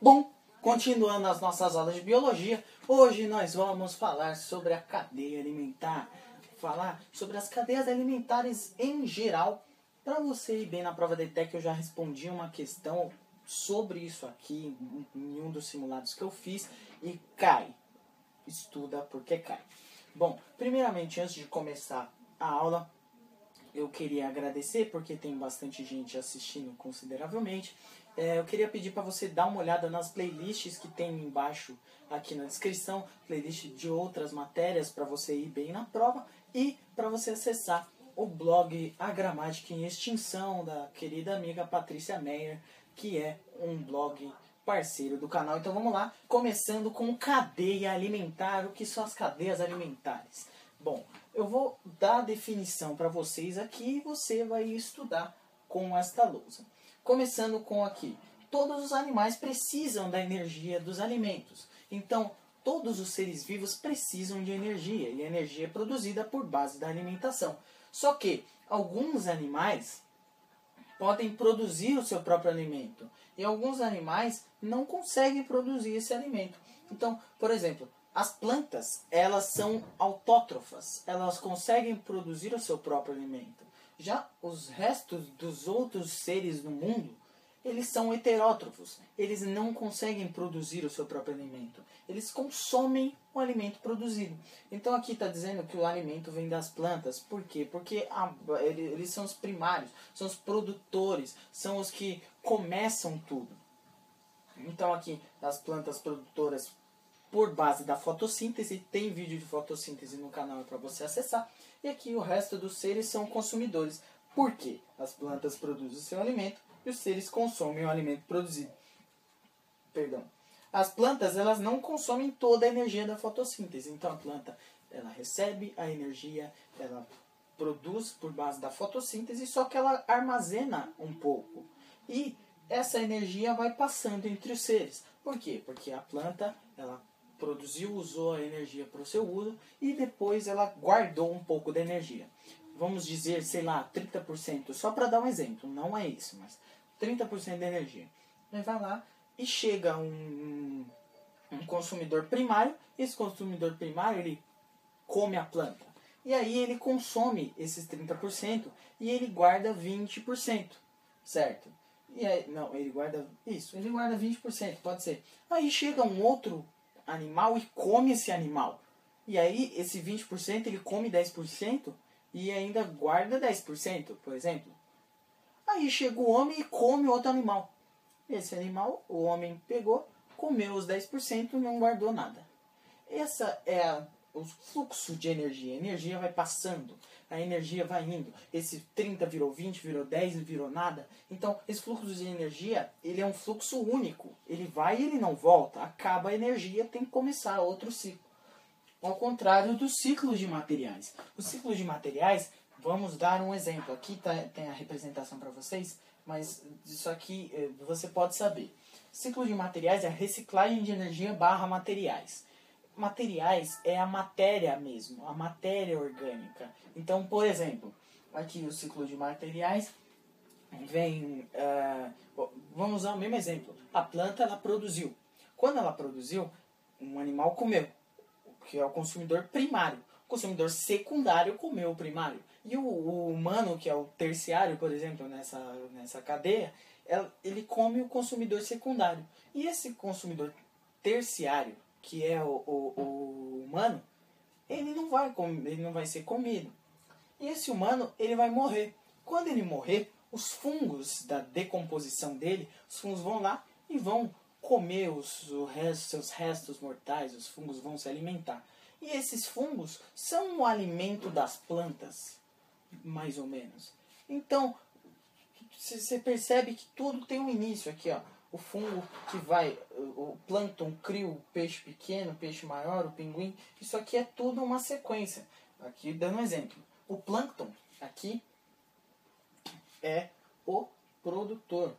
Bom, continuando as nossas aulas de biologia, hoje nós vamos falar sobre a cadeia alimentar. Falar sobre as cadeias alimentares em geral. Para você ir bem na prova da ETEC, eu já respondi uma questão sobre isso aqui em um dos simulados que eu fiz e cai. Estuda porque cai. Bom, primeiramente, antes de começar a aula, eu queria agradecer porque tem bastante gente assistindo consideravelmente. Eu queria pedir para você dar uma olhada nas playlists que tem embaixo aqui na descrição, playlist de outras matérias para você ir bem na prova e para você acessar o blog A Gramática em Extinção da querida amiga Patrícia Meyer, que é um blog parceiro do canal. Então vamos lá, começando com cadeia alimentar. O que são as cadeias alimentares? Bom, eu vou dar a definição para vocês aqui e você vai estudar com esta lousa. Começando com aqui, todos os animais precisam da energia dos alimentos. Então, todos os seres vivos precisam de energia e a energia é produzida por base da alimentação. Só que alguns animais podem produzir o seu próprio alimento e alguns animais não conseguem produzir esse alimento. Então, por exemplo, as plantas, elas são autótrofas, elas conseguem produzir o seu próprio alimento. Já os restos dos outros seres no mundo, eles são heterótrofos, eles não conseguem produzir o seu próprio alimento. Eles consomem o alimento produzido. Então aqui está dizendo que o alimento vem das plantas. Por quê? Porque eles são os primários, são os produtores, são os que começam tudo. Então aqui, as plantas produtoras por base da fotossíntese, tem vídeo de fotossíntese no canal para você acessar. E aqui o resto dos seres são consumidores. Por quê? As plantas produzem o seu alimento e os seres consomem o alimento produzido. Perdão. As plantas, elas não consomem toda a energia da fotossíntese. Então a planta, ela recebe a energia, ela produz por base da fotossíntese, só que ela armazena um pouco. E essa energia vai passando entre os seres. Por quê? Porque a planta, ela produziu, usou a energia para o seu uso e depois ela guardou um pouco da energia. Vamos dizer, sei lá, 30%, só para dar um exemplo, não é isso, mas 30% da energia. Aí vai lá e chega um consumidor primário, esse consumidor primário, ele come a planta. E aí ele consome esses 30% e ele guarda 20%, certo? E aí, não, ele guarda isso, ele guarda 20%, pode ser. Aí chega um outro animal e come esse animal. E aí esse 20% ele come 10% e ainda guarda 10%, por exemplo. Aí chega o homem e come outro animal. Esse animal, o homem pegou, comeu os 10% e não guardou nada. Essa é o fluxo de energia. A energia vai passando, a energia vai indo. Esse 30 virou 20, virou 10, virou nada. Então, esse fluxo de energia, ele é um fluxo único. Ele vai e ele não volta. Acaba a energia, tem que começar outro ciclo. Ao contrário dos ciclos de materiais. Os ciclos de materiais, vamos dar um exemplo. Aqui tem a representação para vocês, mas isso aqui você pode saber. Ciclo de materiais é a reciclagem de energia barra materiais. Materiais é a matéria mesmo, a matéria orgânica. Então, por exemplo, aqui o ciclo de materiais vem... vamos usar o mesmo exemplo. A planta, ela produziu. Quando ela produziu, um animal comeu, que é o consumidor primário. O consumidor secundário comeu o primário. E o humano, que é o terciário, por exemplo, nessa cadeia, ele come o consumidor secundário. E esse consumidor terciário, que é o humano, ele não vai ser comido. E esse humano, ele vai morrer. Quando ele morrer, os fungos da decomposição dele, os fungos vão lá e vão comer seus restos mortais, os fungos vão se alimentar. E esses fungos são o alimento das plantas, mais ou menos. Então, você percebe que tudo tem um início aqui, ó. O fungo que vai, o plâncton cria o peixe pequeno, o peixe maior, o pinguim. Isso aqui é tudo uma sequência. Aqui dando um exemplo. O plâncton aqui é o produtor.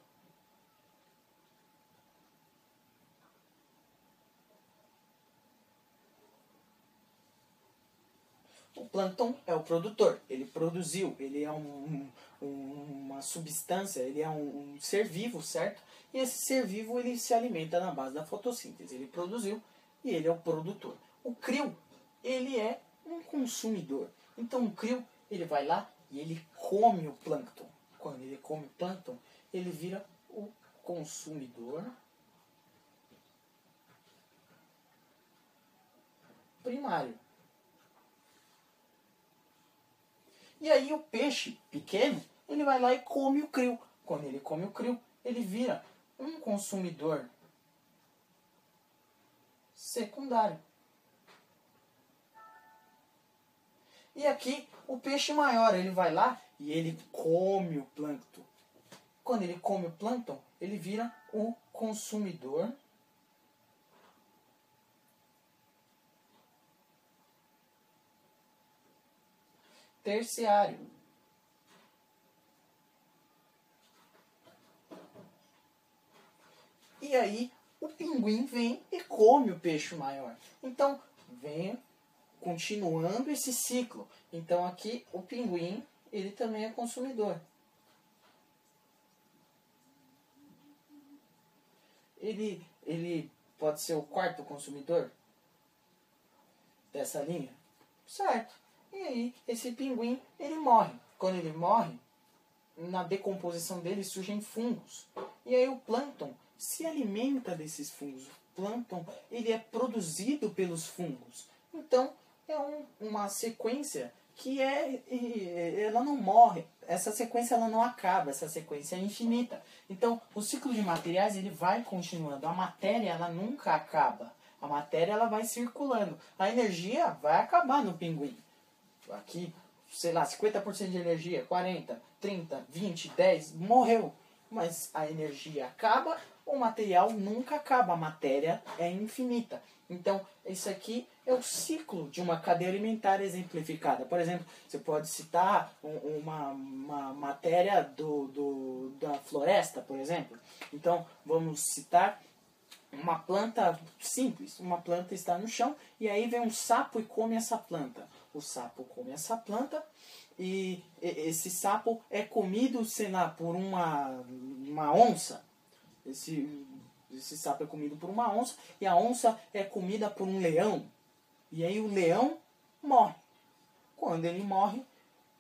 O plâncton é o produtor, ele produziu, ele é uma substância, ele é um ser vivo, certo? E esse ser vivo ele se alimenta na base da fotossíntese, ele produziu e ele é o produtor. O krill, ele é um consumidor. Então o krill, ele vai lá e ele come o plâncton. Quando ele come o plâncton, ele vira o consumidor primário. E aí o peixe pequeno, ele vai lá e come o krill. Quando ele come o krill, ele vira um consumidor secundário. E aqui o peixe maior, ele vai lá e ele come o plâncton. Quando ele come o plâncton, ele vira o consumidor terciário. E aí o pinguim vem e come o peixe maior. Então, vem continuando esse ciclo. Então aqui o pinguim, ele também é consumidor. Ele pode ser o quarto consumidor dessa linha? Certo. E aí, esse pinguim, ele morre. Quando ele morre, na decomposição dele surgem fungos. E aí o plâncton se alimenta desses fungos. O plâncton, ele é produzido pelos fungos. Então, é uma sequência que ela não morre. Essa sequência ela não acaba, essa sequência é infinita. Então, o ciclo de materiais ele vai continuando. A matéria ela nunca acaba. A matéria ela vai circulando. A energia vai acabar no pinguim. Aqui, sei lá, 50% de energia, 40, 30, 20, 10, morreu. Mas a energia acaba, o material nunca acaba, a matéria é infinita. Então, isso aqui é o ciclo de uma cadeia alimentar exemplificada. Por exemplo, você pode citar uma matéria da floresta, por exemplo. Então, vamos citar uma planta simples. Uma planta está no chão e aí vem um sapo e come essa planta. O sapo come essa planta e esse sapo é comido, sei lá, por uma onça. Esse sapo é comido por uma onça e a onça é comida por um leão. E aí o leão morre. Quando ele morre,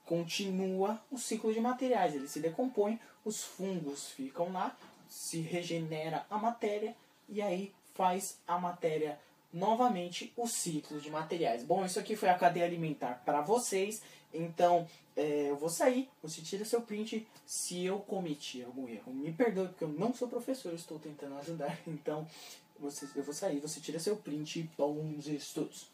continua o ciclo de materiais. Ele se decompõe, os fungos ficam lá, se regenera a matéria e aí faz a matéria novamente o ciclo de materiais. Bom, isso aqui foi a cadeia alimentar para vocês. Então, eu vou sair, você tira seu print se eu cometi algum erro. Me perdoe, porque eu não sou professor, eu estou tentando ajudar. Então, eu vou sair, você tira seu print, bons estudos.